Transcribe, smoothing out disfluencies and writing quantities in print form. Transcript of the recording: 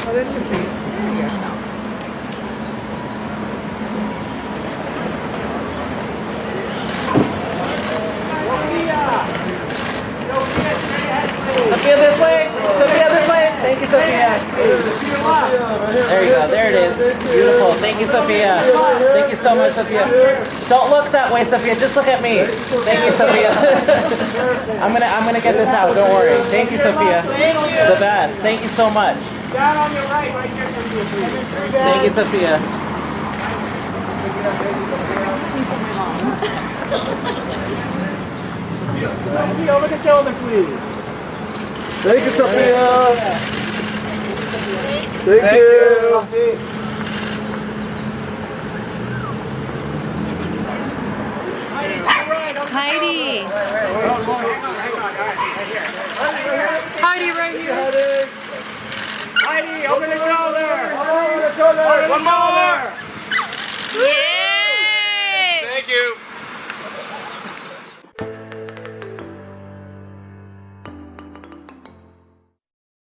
Oh, that's Sophia. There you go. Sophia, this way! Sophia, this way! Thank you, Sophia. There you go. There it is. Beautiful. Thank you, Sophia. Thank you so much, Sophia. Don't look that way, Sophia. Just look at me. Thank you, Sophia. I'm gonna get this out. Don't worry. Thank you, Sophia. The best. Thank you so much. Down on your right here, Sophia. Thank you, Sophia. Sophia, over the shoulder, please. Thank you, Sophia. Thank you. Heidi. Heidi, right here. Heidi, over the shoulder. Over the shoulder. One more.